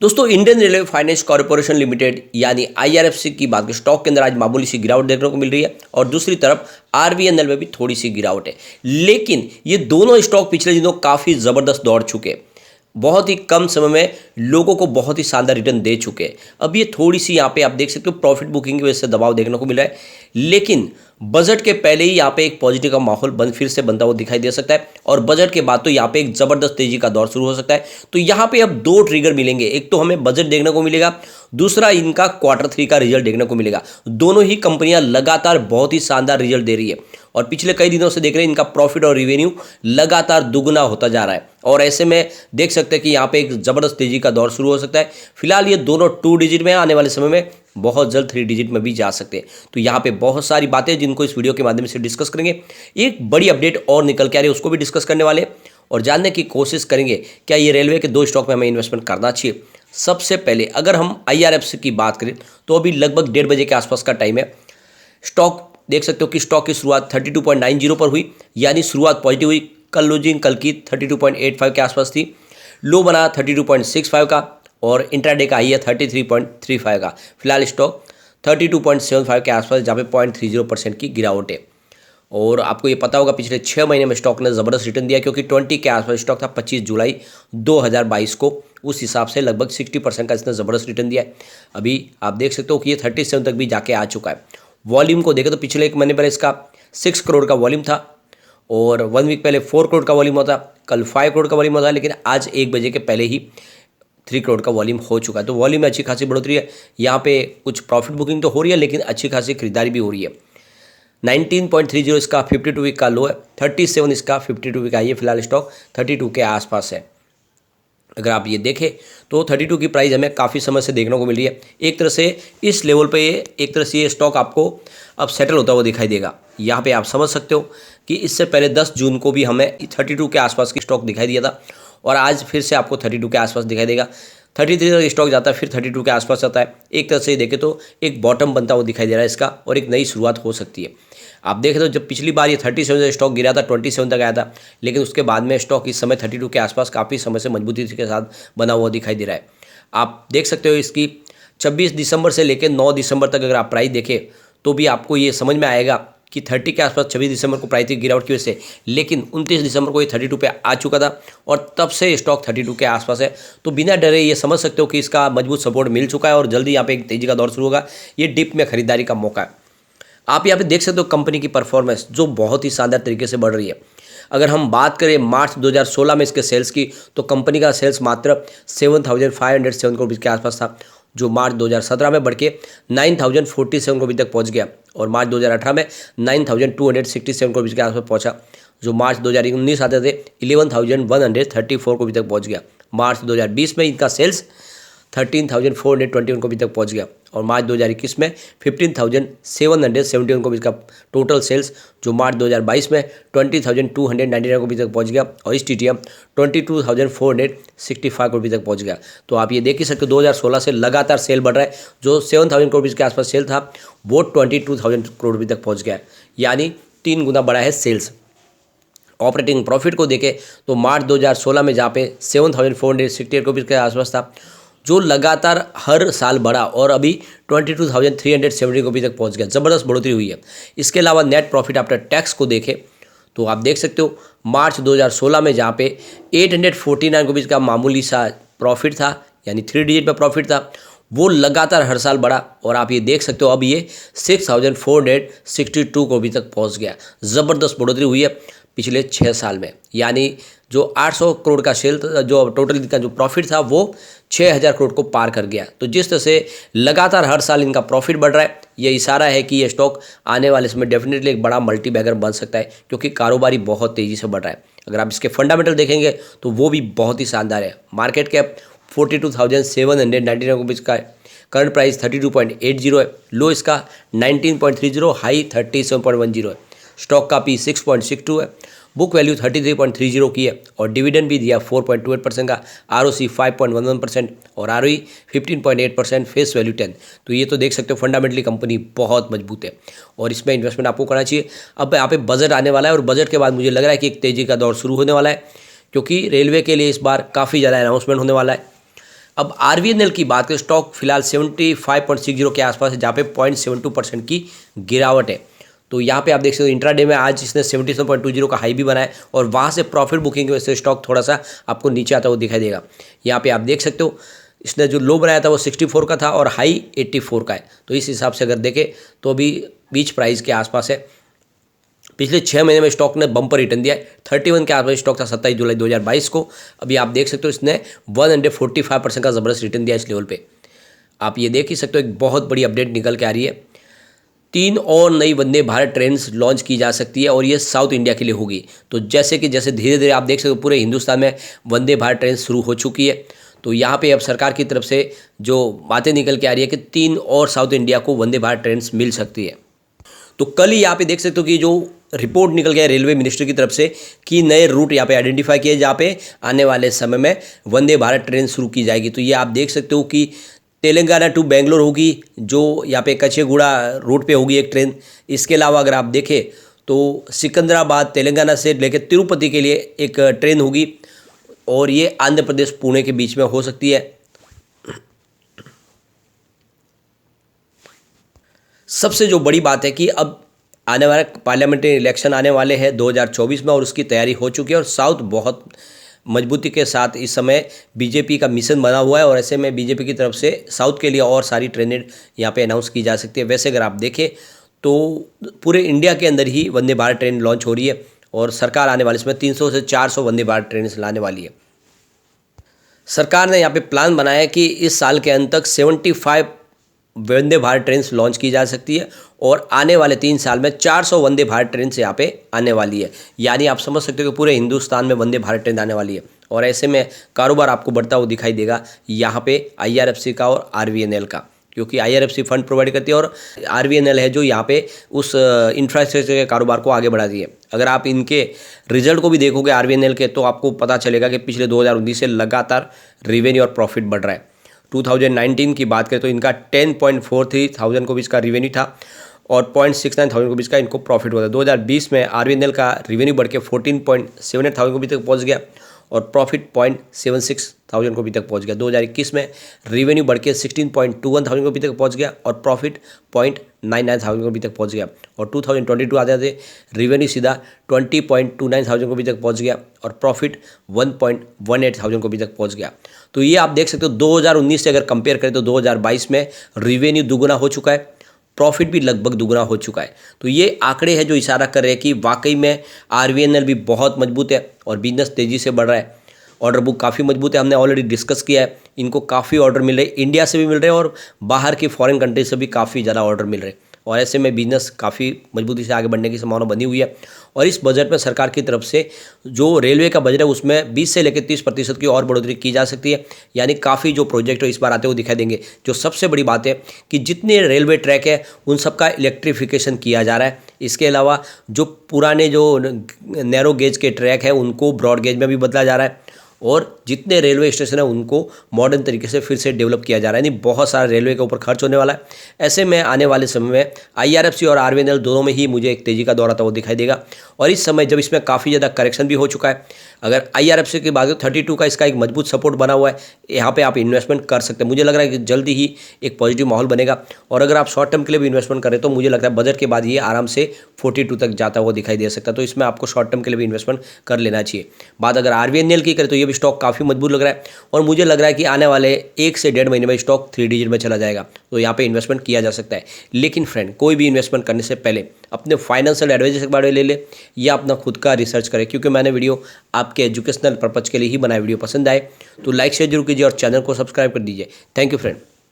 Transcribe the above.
दोस्तों Indian railway finance corporation limited यानी IRFC की बात करें, स्टॉक के अंदर आज मामूली सी गिरावट देखने को मिल रही है और दूसरी तरफ आरबीएनएल में भी थोड़ी सी गिरावट है। लेकिन ये दोनों स्टॉक पिछले दिनों काफ़ी ज़बरदस्त दौड़ चुके हैं, बहुत ही कम समय में लोगों को बहुत ही शानदार रिटर्न दे चुके हैं। अब ये थोड़ी सी यहाँ पे आप देख सकते हो प्रॉफिट बुकिंग की वजह से दबाव देखने को मिला है, लेकिन बजट के पहले ही यहाँ पे एक पॉजिटिव का माहौल फिर से बनता हुआ दिखाई दे सकता है और बजट के बाद तो यहाँ पे एक जबरदस्त तेजी का दौर शुरू हो सकता है। तो यहाँ पे अब दो ट्रिगर मिलेंगे, एक तो हमें बजट देखने को मिलेगा, दूसरा इनका Q3 का रिजल्ट देखने को मिलेगा। दोनों ही कंपनियां लगातार बहुत ही शानदार रिजल्ट दे रही है और पिछले कई दिनों से देख रहे हैं इनका प्रॉफिट और रिवेन्यू लगातार दुगना होता जा रहा है और ऐसे में देख सकते हैं कि यहाँ पे एक जबरदस्त तेजी का दौर शुरू हो सकता है। फिलहाल ये दोनों 2 डिजिट में, आने वाले समय में बहुत जल्द 3 डिजिट में भी जा सकते हैं। तो यहाँ पे बहुत सारी बातें जिनको इस वीडियो के माध्यम से डिस्कस करेंगे। एक बड़ी अपडेट और निकल के आ रही है, उसको भी डिस्कस करने वाले और जानने की कोशिश करेंगे क्या ये रेलवे के 2 स्टॉक में हमें इन्वेस्टमेंट करना चाहिए। सबसे पहले अगर हम आईआरएफसी की बात करें तो अभी लगभग 1:30 बजे के आसपास का टाइम है। स्टॉक देख सकते हो कि स्टॉक की शुरुआत 32.90 पर हुई, यानी शुरुआत पॉजिटिव हुई। क्लोजिंग कल की 32.85 के आसपास थी, लो बना 32.65 का और इंट्राडे का हाई है 33.35 का। फिलहाल स्टॉक 32.75 के आसपास, जहाँ पे 0.30% की गिरावट है। और आपको ये पता होगा पिछले 6 महीने में स्टॉक ने ज़बरदस्त रिटर्न दिया, क्योंकि 20 के आसपास स्टॉक था 25 जुलाई 2022 को। उस हिसाब से लगभग 60% का इसने ज़बरदस्त रिटर्न दिया है। अभी आप देख सकते हो कि ये 37 तक भी जाके आ चुका है। वॉल्यूम को देखें तो पिछले 1 महीने पहले इसका 6 करोड़ का वॉल्यूम था और 1 वीक पहले 4 करोड़ का वॉल्यूम होता, कल 5 करोड़ का वॉल्यूम होता, लेकिन आज 1 बजे के पहले ही 3 करोड़ का वॉल्यूम हो चुका है। तो वॉल्यूम में अच्छी खासी बढ़ोतरी है। यहाँ पे कुछ प्रॉफिट बुकिंग तो हो रही है, लेकिन अच्छी खासी खरीदारी भी हो रही है। 19.30 इसका 52 वीक का लो है, 37 इसका 52 वीक का ये फिलहाल स्टॉक 32 के आसपास है। अगर आप ये देखें तो 32 की प्राइस हमें काफ़ी समय से देखने को मिल रही है। एक तरह से इस लेवल पे एक तरह से ये स्टॉक आपको अब सेटल होता हुआ दिखाई देगा। यहाँ पे आप समझ सकते हो कि इससे पहले 10 जून को भी हमें 32 के आसपास की स्टॉक दिखाई दिया था और आज फिर से आपको 32 के आसपास दिखाई देगा। 33 तक स्टॉक जाता है, फिर 32 के आसपास आता है। एक तरह से देखें तो एक बॉटम बनता हुआ दिखाई दे रहा है इसका और एक नई शुरुआत हो सकती है। आप देखें तो जब पिछली बार ये 37 से स्टॉक गिरा था, 27 तक आया था, लेकिन उसके बाद में स्टॉक इस समय 32 के आसपास काफ़ी समय से मजबूती के साथ बना हुआ दिखाई दे रहा है। आप देख सकते हो इसकी 26 दिसंबर से लेकर 9 दिसंबर तक अगर आप प्राइस देखें तो भी आपको ये समझ में आएगा कि 30 के आसपास 26 दिसंबर को प्राइस थी गिरावट की वजह से, लेकिन 29 दिसंबर को ये 32 पे आ चुका था और तब से स्टॉक 32 के आसपास है। तो बिना डरे ये समझ सकते हो कि इसका मजबूत सपोर्ट मिल चुका है और जल्दी यहाँ पे एक तेजी का दौर शुरू होगा। ये डिप में खरीदारी का मौका है। आप यहाँ पे देख सकते हो कंपनी की परफॉर्मेंस जो बहुत ही शानदार तरीके से बढ़ रही है। अगर हम बात करें मार्च 2016 में इसके सेल्स की, तो कंपनी का सेल्स मात्र 7,507 करोड़ के आसपास था, जो मार्च 2017 में बढ़ के 9,047 करोड़ तक पहुंच गया और मार्च 2018 में 9,267 करोड़ के आसपास पहुंचा, जो मार्च 2019 आते थे 11,134 करोड़ तक पहुंच गया। मार्च 2020 में इनका सेल्स 13,421 करोड़ तक पहुंच गया और मार्च 2021 में 15,771 करोड़ का टोटल सेल्स, जो मार्च 2022 में 20,299 करोड़ तक पहुंच गया और इस TTM 22,465 करोड़ तक पहुंच गया। तो आप ये देख ही सकते हो 2016 से लगातार सेल बढ़ रहा है। जो 7,000 करोड़ के आसपास सेल था वो 22,000 करोड़ तक पहुँच गया है, यानी 3 गुना बढ़ा है सेल्स। ऑपरेटिंग प्रॉफिट को देखें तो मार्च 2016 में जहाँ पे 7,468 करोड़ के आसपास था, जो लगातार हर साल बढ़ा और अभी 22,370 करोड़ तक पहुंच गया। ज़बरदस्त बढ़ोतरी हुई है। इसके अलावा नेट प्रॉफिट आफ्टर टैक्स को देखें तो आप देख सकते हो मार्च 2016 में जहाँ पे 849 करोड़ का मामूली सा प्रॉफिट था, यानी 3 डिजिट में प्रॉफिट था, वो लगातार हर साल बढ़ा और आप ये देख सकते हो अब ये 6,462 करोड़ तक पहुँच गया। ज़बरदस्त बढ़ोतरी हुई है पिछले 6 साल में, यानी जो 800 करोड़ का सेल जो टोटल का जो प्रॉफिट था वो 6,000 करोड़ को पार कर गया। तो जिस तरह से लगातार हर साल इनका प्रॉफिट बढ़ रहा है, ये इशारा है कि ये स्टॉक आने वाले समय डेफिनेटली एक बड़ा मल्टी बैगर बन सकता है, क्योंकि कारोबारी बहुत तेज़ी से बढ़ रहा है। अगर आप इसके फंडामेंटल देखेंगे तो वो भी बहुत ही शानदार है। मार्केट कैप 42,799 रुपीज़ का है, करंट प्राइस 32.80 है, लो इसका 19.30, हाई 37.10 है। स्टॉक का P 6.62 है, बुक वैल्यू 33.30 की है और डिविडेंड भी दिया 4.28% का, ROC 5.11% और ROE 15.8%, फेस वैल्यू 10। तो ये तो देख सकते हो फंडामेंटली कंपनी बहुत मजबूत है और इसमें इन्वेस्टमेंट आपको करना चाहिए। अब यहाँ पे बजट आने वाला है और बजट के बाद मुझे लग रहा है कि एक तेज़ी का दौर शुरू होने वाला है, क्योंकि रेलवे के लिए इस बार काफ़ी ज़्यादा अनाउंसमेंट होने वाला है। अब आरवीएनएल की बात करें, स्टॉक फिलहाल 75.60 के आसपास है, जहाँ पे 0.72% की गिरावट है। तो यहाँ पे आप देख सकते हो इंट्राडे में आज इसने 77.20 का हाई भी बनाया और वहाँ से प्रॉफिट बुकिंग की वजह से स्टॉक थोड़ा सा आपको नीचे आता हुआ दिखाई देगा। यहाँ पे आप देख सकते हो इसने जो लो बनाया था वो 64 का था और हाई 84 का है। तो इस हिसाब से अगर देखें तो अभी बीच प्राइस के आसपास है। पिछले 6 महीने में स्टॉक ने बम्पर रिटर्न दिया है। 31 के आसपास स्टॉक था 27 जुलाई 2022 को। अभी आप देख सकते हो इसने 145% का ज़बरदस्त रिटर्न दिया इस लेवल पे। आप ये देख ही सकते हो, एक बहुत बड़ी अपडेट निकल के आ रही है। 3 और नई वंदे भारत ट्रेन लॉन्च की जा सकती है और ये साउथ इंडिया के लिए होगी। तो जैसे धीरे धीरे आप देख सकते हो पूरे हिंदुस्तान में वंदे भारत ट्रेन शुरू हो चुकी है। तो यहाँ पे अब सरकार की तरफ से जो बातें निकल के आ रही है कि 3 और साउथ इंडिया को वंदे भारत ट्रेन मिल सकती है। तो कल ही यहाँ पे देख सकते हो कि जो रिपोर्ट निकल गया रेलवे मिनिस्ट्री की तरफ से कि नए रूट यहाँ पे आइडेंटिफाई किए जहाँ पे आने वाले समय में वंदे भारत ट्रेन शुरू की जाएगी। तो ये आप देख सकते हो कि तेलंगाना टू बेंगलोर होगी, जो यहाँ पे कचेगुड़ा रूट पे होगी एक ट्रेन। इसके अलावा अगर आप देखें तो सिकंदराबाद तेलंगाना से लेकर तिरुपति के लिए एक ट्रेन होगी और ये आंध्र प्रदेश पुणे के बीच में हो सकती है। सबसे जो बड़ी बात है कि अब आने वाला पार्लियामेंट्री इलेक्शन आने वाले हैं 2024 में और उसकी तैयारी हो चुकी है और साउथ बहुत मजबूती के साथ इस समय बीजेपी का मिशन बना हुआ है और ऐसे में बीजेपी की तरफ से साउथ के लिए और सारी ट्रेनें यहाँ पे अनाउंस की जा सकती है। वैसे अगर आप देखें तो पूरे इंडिया के अंदर ही वंदे भारत ट्रेन लॉन्च हो रही है और सरकार आने वाले इसमें 300 से 400 वंदे भारत ट्रेन लाने वाली है। सरकार ने यहाँ पे प्लान बनाया है कि इस साल के अंत तक 75 वंदे भारत ट्रेन लॉन्च की जा सकती है और आने वाले 3 साल में 400 वंदे भारत ट्रेन यहाँ पे आने वाली है। यानी आप समझ सकते हो कि पूरे हिंदुस्तान में वंदे भारत ट्रेन आने वाली है और ऐसे में कारोबार आपको बढ़ता हुआ दिखाई देगा यहाँ पे IRFC का और RVNL का, क्योंकि IRFC फंड प्रोवाइड करती है और RVNL है जो यहाँ पे उस इंफ्रास्ट्रक्चर के कारोबार को आगे बढ़ाती है। अगर आप इनके रिजल्ट को भी देखोगे RVNL के तो आपको पता चलेगा कि पिछले 2019 से लगातार रेवेन्यू और प्रॉफिट बढ़ रहा है। 2019 की बात करें तो इनका 10.43 थाउजेंड को भी इसका रेवेन्यू था और 0.69 थाउजेंड को भी इसका इनको प्रॉफिट हुआ था। 2020 में RVNL का रेवेन्यू बढ़ के 14.78 थाउजेंड को भी तक पहुंच गया और प्रॉफिट 0.76 थाउजेंड को भी तक पहुंच गया। 2021 में रेवेन्यू बढ़ के 16.21 थाउजेंड को भी तक पहुंच गया और प्रॉफिट 0.99 थाउजेंड को भी तक पहुंच गया और 2022 आते थे रेवेन्यू सीधा 20.29 थाउजेंड को भी तक पहुंच गया और प्रॉफिट 1.18 थाउजेंड को भी तक पहुंच गया। तो ये आप देख सकते हो 2019 से अगर कंपेयर करें तो 2022 में रेवेन्यू दुगुना हो चुका है, प्रॉफिट भी लगभग दुगुना हो चुका है। तो ये आंकड़े हैं जो इशारा कर रहे हैं कि वाकई में RVNL भी बहुत मजबूत है और बिजनेस तेज़ी से बढ़ रहा है। ऑर्डर बुक काफ़ी मजबूत है, हमने ऑलरेडी डिस्कस किया है। इनको काफ़ी ऑर्डर मिल रहे हैं, इंडिया से भी मिल रहे हैं और बाहर की फॉरेन कंट्री से भी काफ़ी ज़्यादा ऑर्डर मिल रहे हैं और ऐसे में बिजनेस काफ़ी मजबूती से आगे बढ़ने की संभावना बनी हुई है। और इस बजट में सरकार की तरफ से जो रेलवे का बजट है उसमें 20 से लेकर 30% की और बढ़ोतरी की जा सकती है। यानी काफ़ी जो प्रोजेक्ट है इस बार आते हुए दिखाई देंगे। जो सबसे बड़ी बात है कि जितने रेलवे ट्रैक है उन सबका इलेक्ट्रिफिकेशन किया जा रहा है। इसके अलावा जो पुराने जो नैरो गेज के ट्रैक है उनको ब्रॉड गेज में भी बदला जा रहा है और जितने रेलवे स्टेशन है उनको मॉडर्न तरीके से फिर से डेवलप किया जा रहा है। यानी बहुत सारा रेलवे के ऊपर खर्च होने वाला है। ऐसे में आने वाले समय में IRFC और RVNL दोनों में ही मुझे एक तेज़ी का दौर आता हुआ दिखाई देगा और इस समय जब इसमें काफ़ी ज़्यादा करेक्शन भी हो चुका है, अगर IRFC की बात करें 32 का इसका एक मजबूत सपोर्ट बना हुआ है, यहाँ पे आप इन्वेस्टमेंट कर सकते हैं। मुझे लग रहा है कि जल्दी ही एक पॉजिटिव माहौल बनेगा और अगर आप शॉर्ट टर्म के लिए भी इन्वेस्टमेंट करें तो मुझे लगता है बजट के बाद ये आराम से 42 तक जाता हुआ दिखाई दे सकता है। तो इसमें आपको शॉर्ट टर्म के लिए भी इन्वेस्टमेंट कर लेना चाहिए। बात अगर RVNL की करें तो ये भी स्टॉक काफ़ी मजबूत लग रहा है और मुझे लग रहा है कि आने वाले 1 से 1.5 महीने में स्टॉक 3 डिजिट में चला जाएगा। तो यहाँ पे इन्वेस्टमेंट किया जा सकता है। लेकिन फ्रेंड, कोई भी इन्वेस्टमेंट करने से पहले अपने फाइनेंशियल एडवाइजर के बारे में ले ले या अपना खुद का रिसर्च करें, क्योंकि मैंने वीडियो आपके एजुकेशनल पर्पज़ के लिए ही बनाया। वीडियो पसंद आए तो लाइक शेयर जरूर कीजिए और चैनल को सब्सक्राइब कर दीजिए। Thank you friend.